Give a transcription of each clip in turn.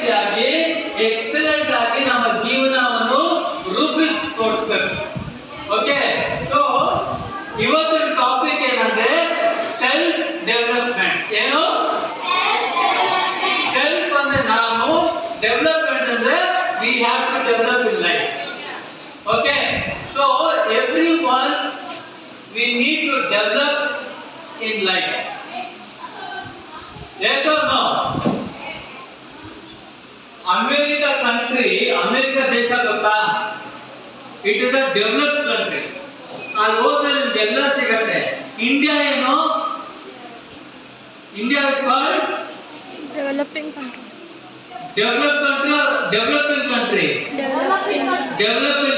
ರೀತಿಯಾಗಿ ಎಕ್ಸಲೆಂಟ್ ಆಗಿ ನಮ್ಮ ಜೀವನವನ್ನು ರೂಪಿಸಿಕೊಡ್ಬೇಕು. ಓಕೆ, ಸೊ ಇವತ್ತಿನ ಟಾಪಿಕ್ ಏನಂದ್ರೆ ಸೆಲ್ಫ್ ಡೆವಲಪ್ಮೆಂಟ್. ಏನು ಸೆಲ್ಫ್ ಅಂದ್ರೆ ನಾನು, ಡೆವಲಪ್ಮೆಂಟ್ ಅಂದ್ರೆ we have to develop in life. Okay, so everyone we need to develop in life. Yes or no? America ದೇಶ ಗೊತ್ತಾ? It is a developed country. ಅಲ್ಲಿ ಹೋದ್ರೆ ಎಲ್ಲ ಸಿಗತ್ತೆ. ಇಂಡಿಯಾ ಏನು? India is called developing country. Developing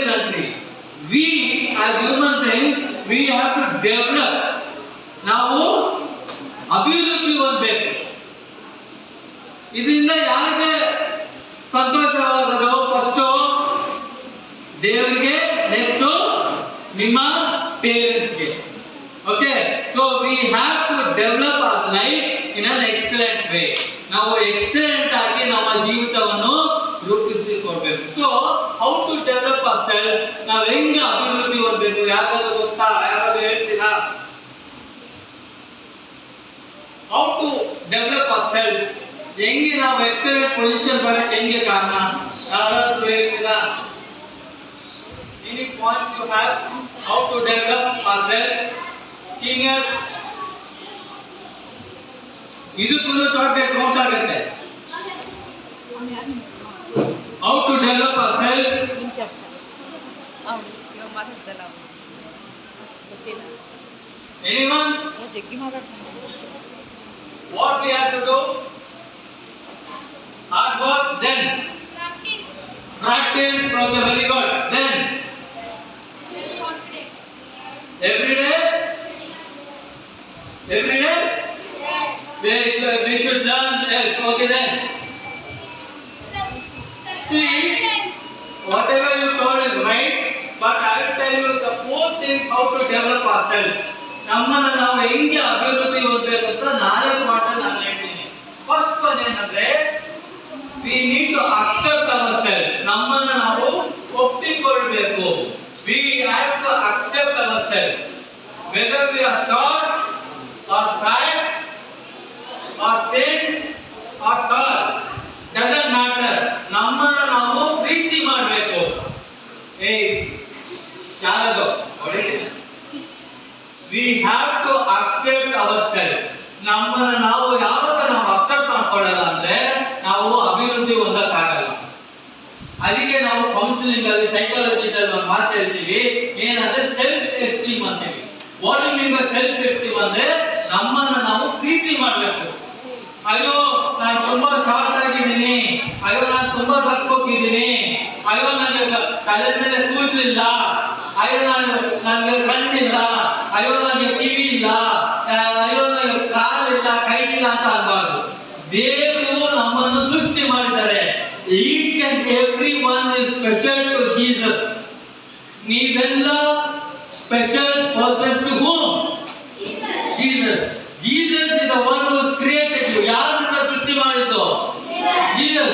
country. We as human beings we have to develop. ನಾವು ಅಭಿವೃದ್ಧಿ ಹೊಂದಬೇಕು. ಇದರಿಂದ ಯಾರಿಗೆ ಸಂತೋಷವಾಗದು? ಫಸ್ಟ್ ದೇವರಿಗೆ, ನೆಕ್ಸ್ಟ್ ನಿಮ್ಮ ಪೇರೆಂಟ್ಸ್ಗೆ. Okay, so we have to develop our life in an excellent way. ನಾವು ಎಕ್ಸಲೆಂಟ್ ಆಗಿ ನಮ್ಮ ಜೀವಿತವನ್ನು ರೂಪಿಸಿಕೊಳ್ಬೇಕು. So how to develop our self, ನಾವು ಹೆಂಗೆ ಅಭಿವೃದ್ಧಿ ಹೊಂದಬೇಕು? ಯಾರಾದ್ರೂ ಗೊತ್ತಾ? ಯಾರಾದ್ರೂ ಹೇಳ್ತೀರಾ? How to develop our self, ಹೆಂಗೆ ನಾವು ಎಕ್ಸಲೆಂಟ್ ಪೊಸಿಷನ್ ಬರಕ್ಕೆ ಹೆಂಗೆ ಕಾರಣ? ಯಾರಾದ್ರೂ ಹೇಳ್ತೀರಾ? Any points you have how to develop our self? Seniors, ಇದಕ್ಕೂ ಚಾಕ್ಲೇಟ್ ಕೌಂಟ್ ಆಗುತ್ತೆ. How to develop our self? Anyone? What we have to do? Hard work, then practice. Okay, very good. Then every day we should learn. Yes, okay then. See, whatever you told is right, but I will tell you the four things how to develop ourselves. ನಮ್ಮನ್ನು ನಾವು ಹೆಂಗೆ ಅಭಿವೃದ್ಧಿ ಹೊಂದಬೇಕು ಅಂತ 4 ಮಾತಲ್ಲಿ ನಾನು ಹೇಳ್ತೀನಿ. First one ಏನಂದ್ರೆ we need to accept ourselves. ನಮ್ಮನ್ನು ನಾವು ಒಪ್ಪಿಕೊಳ್ಳಬೇಕು. we have to accept ourselves whether we are short or fat or thin or tall, doesn't matter. ನಮ್ಮನ್ನು ನಾವು ಪ್ರೀತಿ ಮಾಡಬೇಕು. ಯಾರದು ಹೊಡಿತೀನಿ. We have to accept ourselves. ನಮ್ಮನ್ನು ನಾವು ಯಾವಾಗ ನಾವು ಅಕ್ಸೆಪ್ಟ್ ಮಾಡ್ಕೊಳ್ಳಲ್ಲ ಅಂದ್ರೆ ನಾವು ಅಭಿವೃದ್ಧಿ ಹೊಂದಕ್ಕಾಗಲ್ಲ. ಅದಕ್ಕೆ ನಾವು ಕೌನ್ಸಿಲಿಂಗ್ ಅಲ್ಲಿ, ಸೈಕಾಲಜಿದಲ್ಲಿ ಒಂದು ಮಾತು ಹೇಳ್ತೀವಿ, ಏನಂದ್ರೆ ಸೆಲ್ಫ್ ಎಸ್ಟೀಮ್ ಅಂತೀವಿ. What you mean by self esteem ಅಂದ್ರೆ ನಮ್ಮನ್ನು ನಾವು ಪ್ರೀತಿ ಮಾಡಬೇಕು. ಅಯ್ಯೋ ನಾನು ತುಂಬಾ ಶಾರ್ಟ್ ಆಗಿದ್ದೀನಿ, ಅಯ್ಯೋ ನಾನು ತುಂಬಾ ದಪ್ಪಕ್ಕಿದ್ದೀನಿ, ಅಯ್ಯೋ ನನಗೆ ತಲೆ ಮೇಲೆ ಕೂದಲಿಲ್ಲ, ಅಯ್ಯೋ ನನಗೆ ಕಣ್ಣಿಲ್ಲ, ಅಯ್ಯೋ ನನಗೆ ಕಿವಿ ಇಲ್ಲ, ಅಯ್ಯೋ ನನಗೆ ಕಾಲಿಲ್ಲ, ಕೈ ಇಲ್ಲ ಅಂತ ಅನ್ಬಾರ್ದು. ದೇವರು ನಮ್ಮನ್ನು ಸೃಷ್ಟಿ ಮಾಡಿದ್ದಾರೆ. Each and every one is special to Jesus. ನೀವೆಲ್ಲ special persons to whom? Jesus. Jesus is the one who created you. ಯಾರನ್ನ ಸೃಷ್ಟಿ ಮಾಡಿದ್ದು? Jesus.